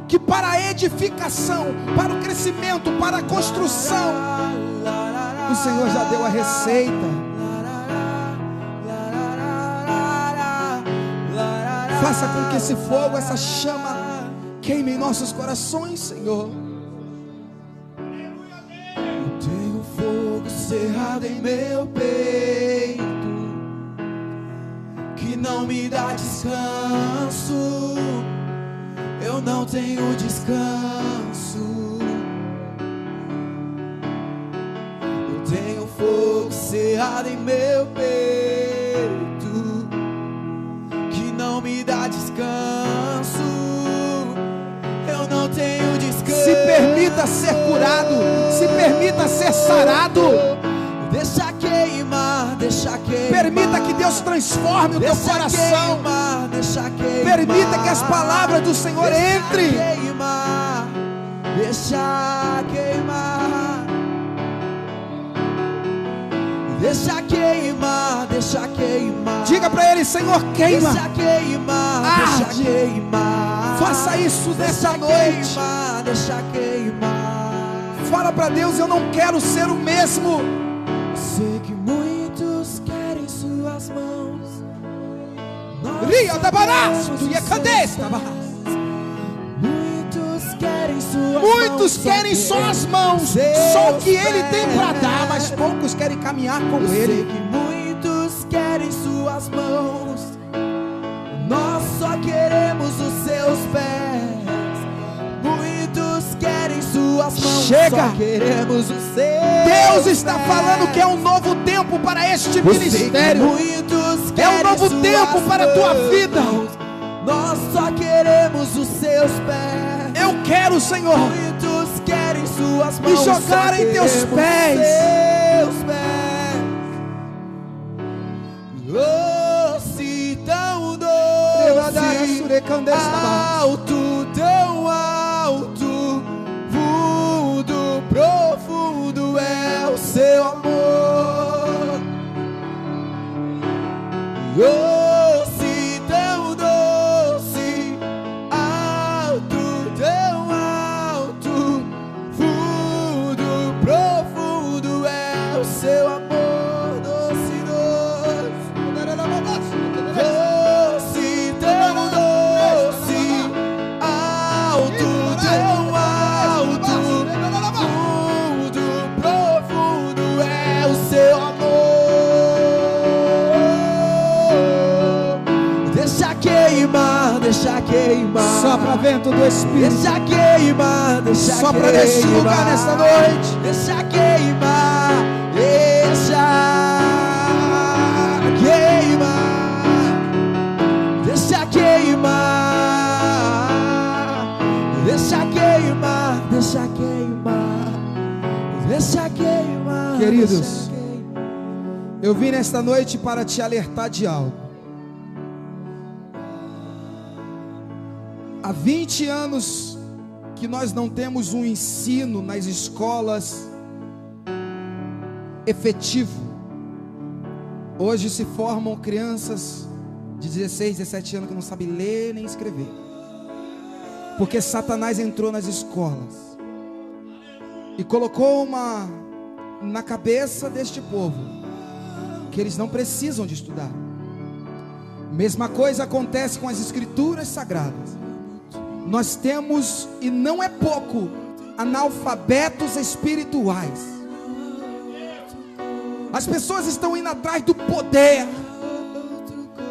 que para a edificação, para o crescimento, para a construção, o Senhor já deu a receita. Faça com que esse fogo, essa chama, queime em nossos corações, Senhor. Eu tenho fogo cerrado em meu peito, que não me dá descanso. Eu não tenho descanso. Eu tenho fogo cerrado em meu peito, que não me dá descanso. Eu não tenho descanso. Se permita ser curado, se permita ser sarado. Deixa queimar, deixa queimar. Permita que Deus transforme o teu Deixa coração. queimar, deixa queimar. Permita que as palavras do Senhor entrem. Deixa queimar, deixa queimar. Deixa queimar, deixa queimar. Diga para Ele: Senhor, queima. Deixa queimar, Arde. deixa queimar. Faça isso nessa Deixa noite. queimar, deixa queimar. Fala para Deus: eu não quero ser o mesmo. Sei que muitos querem suas mãos. Nós Ria da barás, sabemos tu os ia cadê seus esta barás? pés. Muitos querem suas Muitos mãos. querem só as mãos, só o que Ele tem para dar, mas poucos querem caminhar com Eu sei Ele. que muitos querem suas mãos. Nós só queremos os seus pés. Muitos querem suas mãos. Chega. Só queremos os seus Deus está pés. falando que é um novo tempo para este Eu sei que ministério. muitos É um querem novo suas tempo para a tua mãos. vida. Nós só queremos os seus pés. Eu quero, Senhor, Muitos querem suas me mãos. jogar só em teus queremos pés. Seus pés. Oh, se tão doce, alto, tão alto, fundo, profundo é o seu amor. Oh, se tão doce, alto, tão alto, fundo, profundo é o seu amor. Doce, doce, doce, tão doce, alto, tão alto, fundo, profundo é o seu amor. Deixa queimar, deixa queimar. Sopra vento do Espírito. Deixa queimar, deixa Sopra queimar. neste lugar nesta noite. Deixa queimar, deixa queimar. Deixa queimar, deixa queimar, deixa queimar. Queridos, eu vim nesta noite para te alertar de algo. Há 20 anos que nós não temos um ensino nas escolas efetivo. Hoje se formam crianças de 16, 17 anos que não sabem ler nem escrever, porque Satanás entrou nas escolas e colocou na cabeça deste povo que eles não precisam de estudar. Mesma coisa acontece com as escrituras sagradas. Nós temos, e não é pouco, analfabetos espirituais. As pessoas estão indo atrás do poder.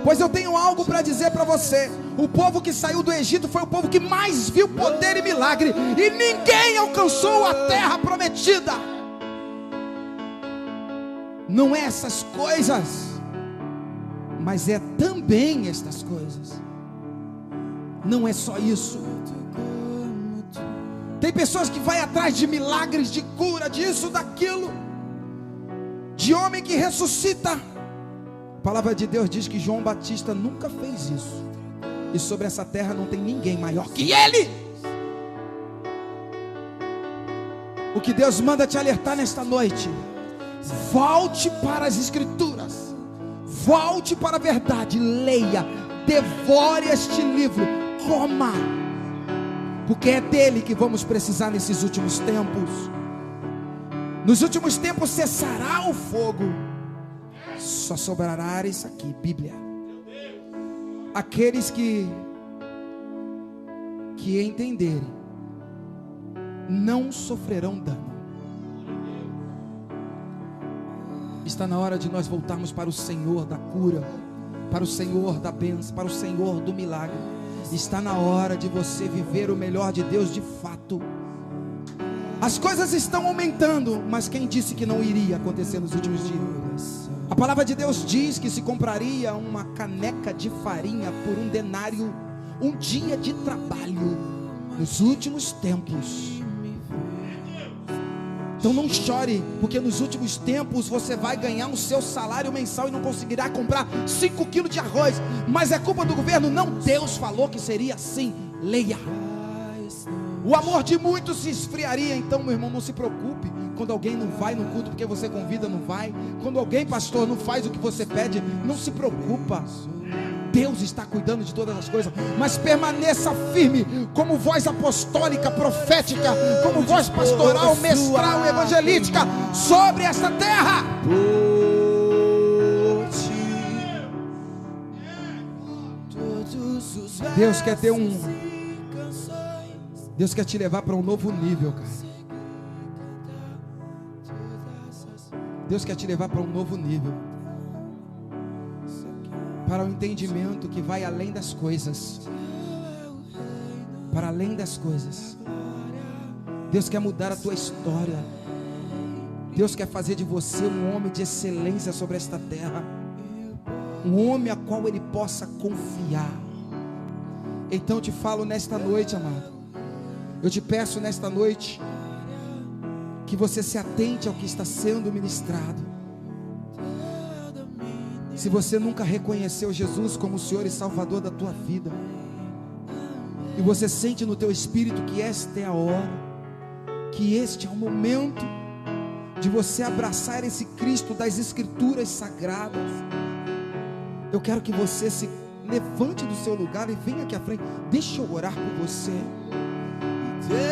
Pois eu tenho algo para dizer para você. O povo que saiu do Egito foi o povo que mais viu poder e milagre, e ninguém alcançou a terra prometida. Não é essas coisas, mas é também estas coisas. Não é só isso. Tem pessoas que vai atrás de milagres, de cura, disso, daquilo, de homem que ressuscita. A palavra de Deus diz que João Batista nunca fez isso, e sobre essa terra não tem ninguém maior que ele. O que Deus manda te alertar nesta noite: volte para as escrituras, volte para a verdade, leia, devore este livro, coma, porque é dele que vamos precisar nesses últimos tempos. Nos últimos tempos cessará o fogo, só sobrará isso aqui, Bíblia. Aqueles que entenderem não sofrerão dano. Está na hora de nós voltarmos para o Senhor da cura, para o Senhor da bênção, para o Senhor do milagre. Está na hora de você viver o melhor de Deus de fato. As coisas estão aumentando, mas quem disse que não iria acontecer nos últimos dias? A palavra de Deus diz que se compraria uma caneca de farinha por um denário, um dia de trabalho, nos últimos tempos. Então não chore, porque nos últimos tempos você vai ganhar o seu salário mensal e não conseguirá comprar 5 quilos de arroz. Mas é culpa do governo? Não, Deus falou que seria assim. Leia. O amor de muitos se esfriaria. Então, meu irmão, não se preocupe quando alguém não vai no culto porque você convida, não vai. Quando alguém, pastor, não faz o que você pede, não se preocupa. Deus está cuidando de todas as coisas. Mas permaneça firme como voz apostólica, profética, como voz pastoral, mestral, evangelística sobre esta terra. Deus quer ter Deus quer te levar para um novo nível, cara. Deus quer te levar para um novo nível, para um entendimento que vai além das coisas, para além das coisas. Deus quer mudar a tua história. Deus quer fazer de você um homem de excelência sobre esta terra, um homem a qual Ele possa confiar. Então eu te falo nesta noite, amado, eu te peço nesta noite que você se atente ao que está sendo ministrado. Se você nunca reconheceu Jesus como o Senhor e Salvador da tua vida, e você sente no teu espírito que esta é a hora, que este é o momento de você abraçar esse Cristo das Escrituras Sagradas, eu quero que você se levante do seu lugar e venha aqui à frente. Deixa eu orar por você.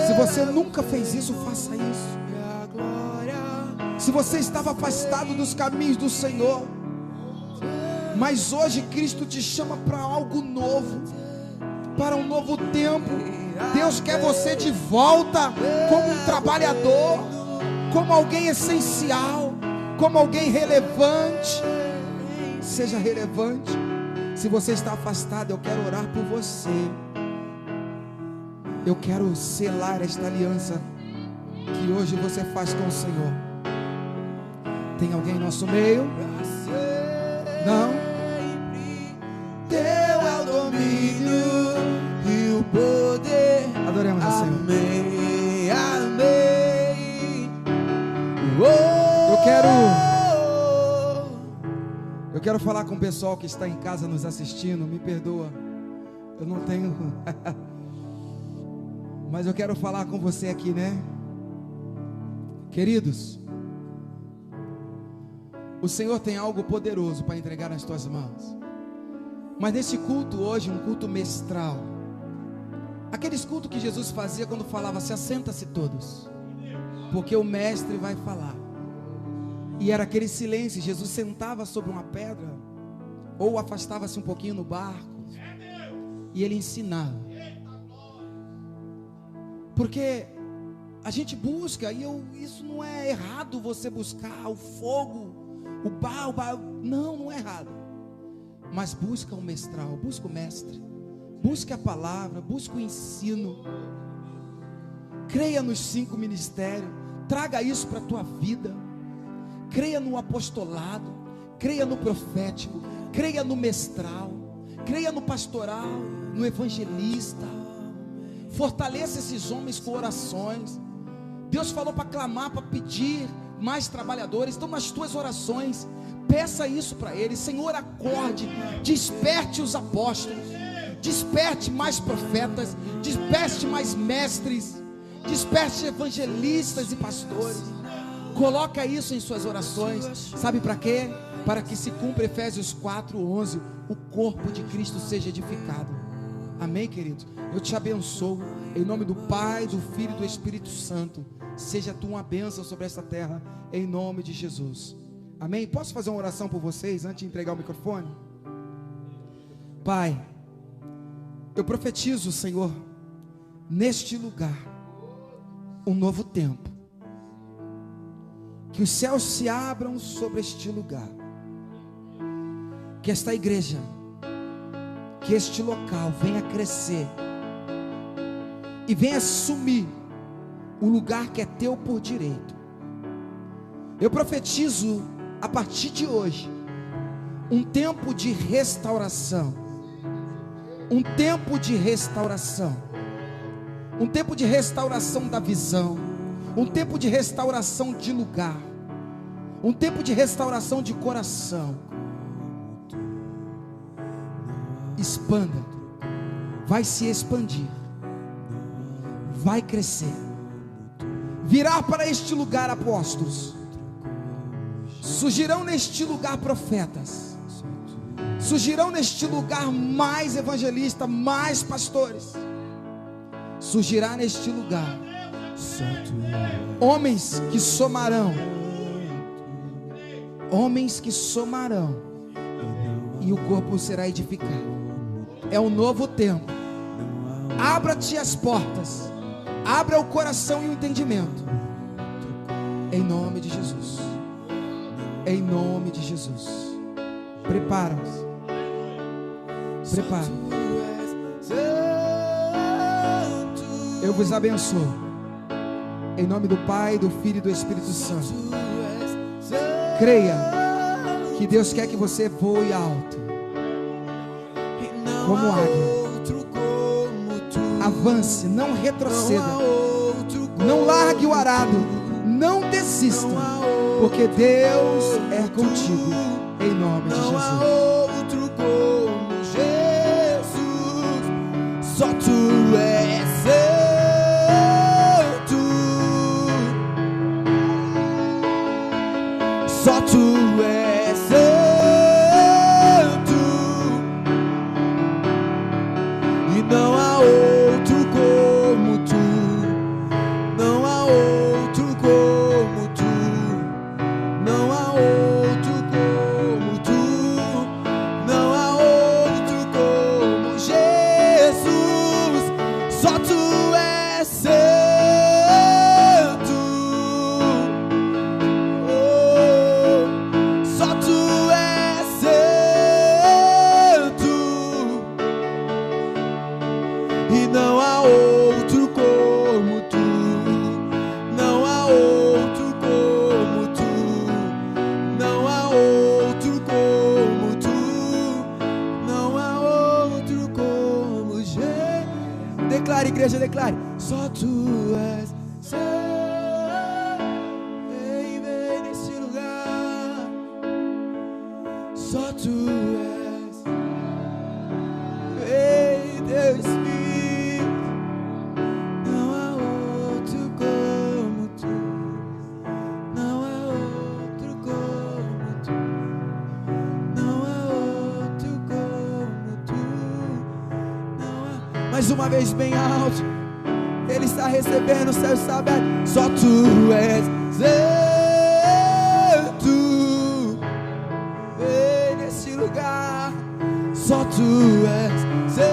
Se você nunca fez isso, faça isso. Se você estava afastado dos caminhos do Senhor, mas hoje Cristo te chama para algo novo, para um novo tempo. Deus quer você de volta como um trabalhador, como alguém essencial, como alguém relevante. Seja relevante. Se você está afastado, eu quero orar por você. Eu quero selar esta aliança que hoje você faz com o Senhor. Tem alguém em nosso meio? Não? Teu é o domínio e o poder. Adoremos o Senhor. Amém, amém. Eu quero Eu quero falar com o pessoal que está em casa nos assistindo. Me perdoa, eu não tenho mas eu quero falar com você aqui, né? Queridos, o Senhor tem algo poderoso para entregar nas tuas mãos. Mas nesse culto hoje, um culto mestral, aqueles cultos que Jesus fazia quando falava assim: assenta-se todos, porque o mestre vai falar. E era aquele silêncio. Jesus sentava sobre uma pedra, ou afastava-se um pouquinho no barco, e ele ensinava. Porque a gente busca, e isso não é errado, você buscar o fogo, o bar, não é errado. Mas busca o mestral, busca o mestre, busca a palavra, busca o ensino. Creia nos 5 ministérios, traga isso para a tua vida. Creia no apostolado, creia no profético, creia no mestral, creia no pastoral, no evangelista. Fortaleça esses homens com orações. Deus falou para clamar, para pedir mais trabalhadores. Então nas tuas orações, peça isso para eles. Senhor, acorde, desperte os apóstolos, desperte mais profetas, desperte mais mestres, desperte evangelistas e pastores. Coloca isso em suas orações. Sabe para quê? Para que se cumpra Efésios 4:11, o corpo de Cristo seja edificado. Amém, queridos? Eu te abençoo em nome do Pai, do Filho e do Espírito Santo. Seja tu uma bênção sobre esta terra, em nome de Jesus. Amém? Posso fazer uma oração por vocês antes de entregar o microfone? Pai, eu profetizo, Senhor, neste lugar, um novo tempo. Que os céus se abram sobre este lugar. Que esta igreja, que este local venha crescer e venha assumir o lugar que é teu por direito. Eu profetizo a partir de hoje um tempo de restauração, um tempo de restauração, um tempo de restauração da visão, um tempo de restauração de lugar, um tempo de restauração de coração. Expanda, vai se expandir, vai crescer, virá para este lugar apóstolos, surgirão neste lugar profetas, surgirão neste lugar mais evangelistas, mais pastores, surgirá neste lugar homens que somarão, e o corpo será edificado. É um novo tempo. Abra-te as portas, abra o coração e o entendimento, em nome de Jesus, em nome de Jesus. Prepara-se, prepara. Eu vos abençoo em nome do Pai, do Filho e do Espírito Santo. Creia que Deus quer que você voe alto como águia. Avance, não retroceda, não largue o arado, não desista, porque Deus é contigo, em nome de Jesus. Só tu és santo, só tu és santo, e não há outro como tu, não há outro como tu, não há outro como tu, não há outro como Jesus, só tu és santo, oh, só tu és santo, e não há outro como tu, não há outro como tu, não há outro como tu, não há outro como Jesus. Declare, igreja, declare. Só tu és santo, vem nesse lugar. Só mais uma vez bem alto. Ele está recebendo, o céu está aberto. Só tu és santo. Vem nesse lugar. Só tu és santo.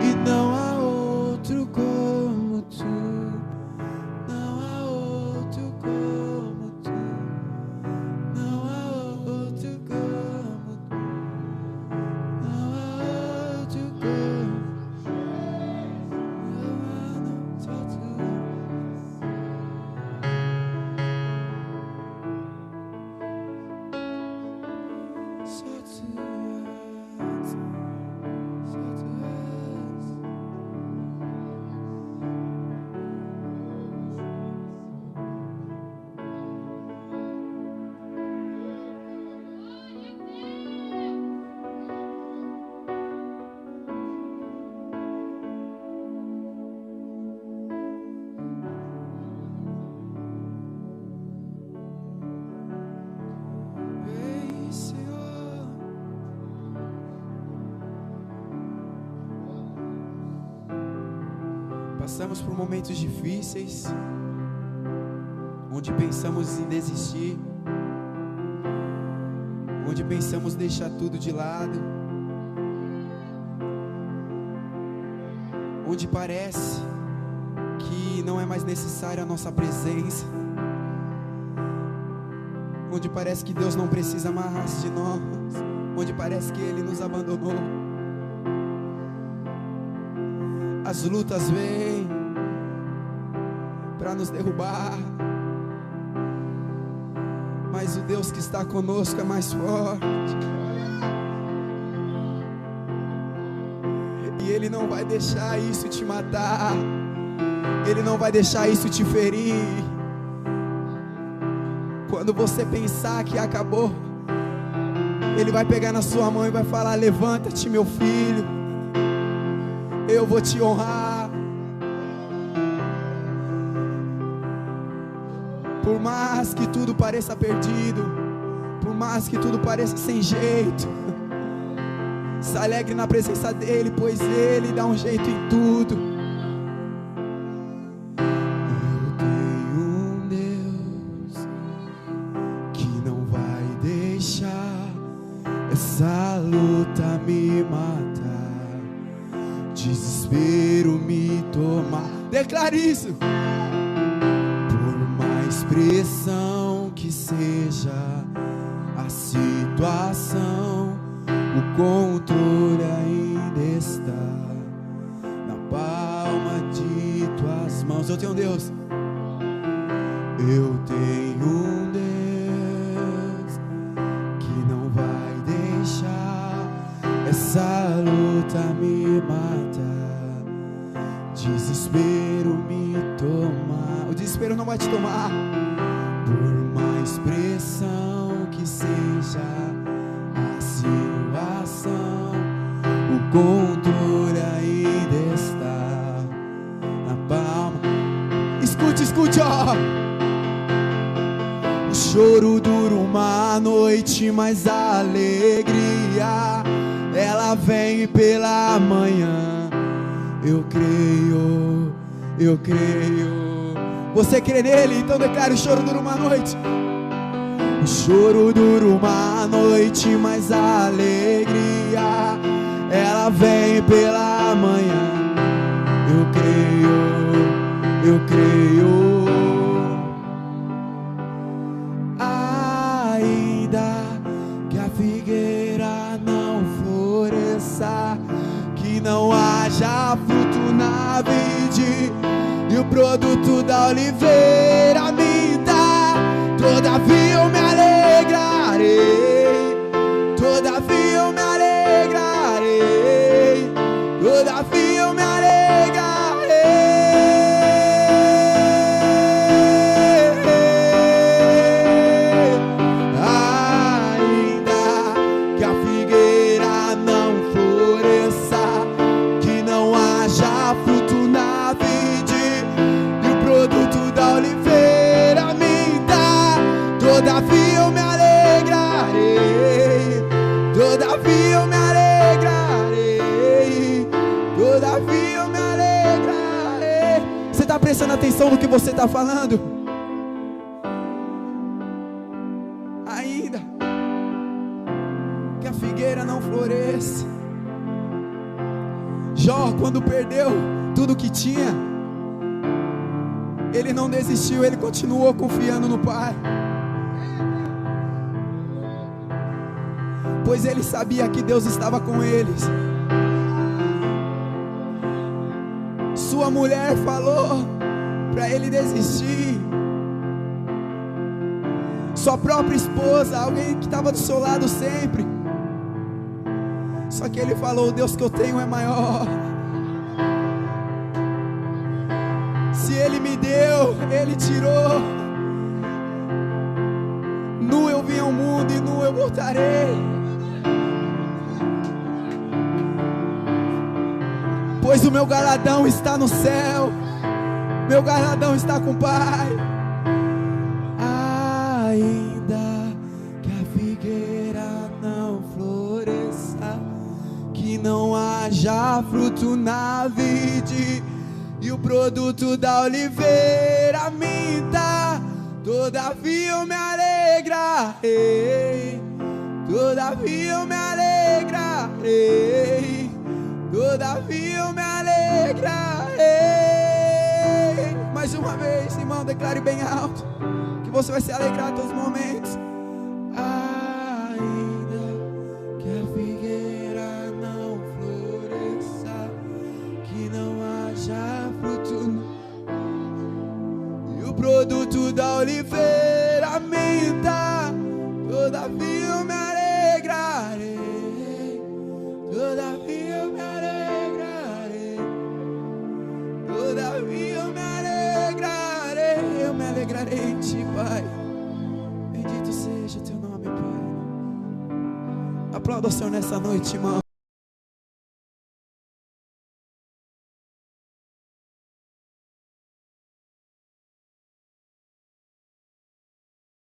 E não há outro como tu. Não há outro como tu. Não há outro como tu. Não há outro como. Não há só tu. Só tu és. Só tu és. Vem, Senhor. Passamos por momentos difíceis, onde pensamos em desistir, onde pensamos deixar tudo de lado, onde parece que não é mais necessária a nossa presença, onde parece que Deus não precisa mais de nós, onde parece que Ele nos abandonou. As lutas vêm para nos derrubar, mas o Deus que está conosco é mais forte, e Ele não vai deixar isso te matar, Ele não vai deixar isso te ferir. Quando você pensar que acabou, Ele vai pegar na sua mão e vai falar: levanta-te, meu filho, eu vou te honrar. Por mais que tudo pareça perdido, por mais que tudo pareça sem jeito, se alegre na presença dEle, pois Ele dá um jeito em tudo. Eu tenho um Deus que não vai deixar essa luta me matar, desespero me tomar. Declare isso. Por mais pressão que seja a situação, o controle ainda está na palma de tuas mãos. Eu tenho um Deus. Eu tenho um Deus que não vai deixar essa luta me matar, desespero me tomar. O desespero não vai te tomar. Por mais pressão que seja a situação, o controle ainda está na palma. Escute, escute, ó. O choro dura uma noite, mas a alegria ela vem pela manhã. Eu creio, eu creio. Você crê nele? Então declare: o choro dura uma noite. O choro dura uma noite, mas a alegria ela vem pela manhã. Eu creio, eu creio. Ainda que a figueira não floresça, que não haja fruto na vide, e o produto da oliveira me dá, todavia eu me alegrarei, todavia eu me alegrarei, todavia eu me alegrarei. Ainda que a figueira não floresça, que não haja fruto na vide, e o produto da oliveira novo que você está falando? Ainda que a figueira não floresça. Jó, quando perdeu tudo que tinha, ele não desistiu, ele continuou confiando no Pai, pois ele sabia que Deus estava com eles. Sua mulher falou para ele desistir, sua própria esposa, alguém que estava do seu lado sempre. Só que ele falou: o Deus que eu tenho é maior. Se Ele me deu, Ele tirou. Nu eu vim ao mundo e nu eu voltarei. Pois o meu galardão está no céu, meu galardão está com o Pai. Ainda que a figueira não floresça, que não haja fruto na vide, e o produto da oliveira minta, todavia eu me alegrarei, todavia eu me alegrarei, todavia eu me alegrarei. Mais uma vez, irmão, declare bem alto que você vai se alegrar em todos os momentos. Ainda que a figueira não floresça, que não haja fruto, e o produto da oliveira minta, todavia eu me alegrarei, todavia eu me alegrarei, todavia eu me alegrarei. Eu me alegrarei em Ti, Pai. Bendito seja o Teu nome, Pai. Aplauda o Senhor nessa noite, irmão.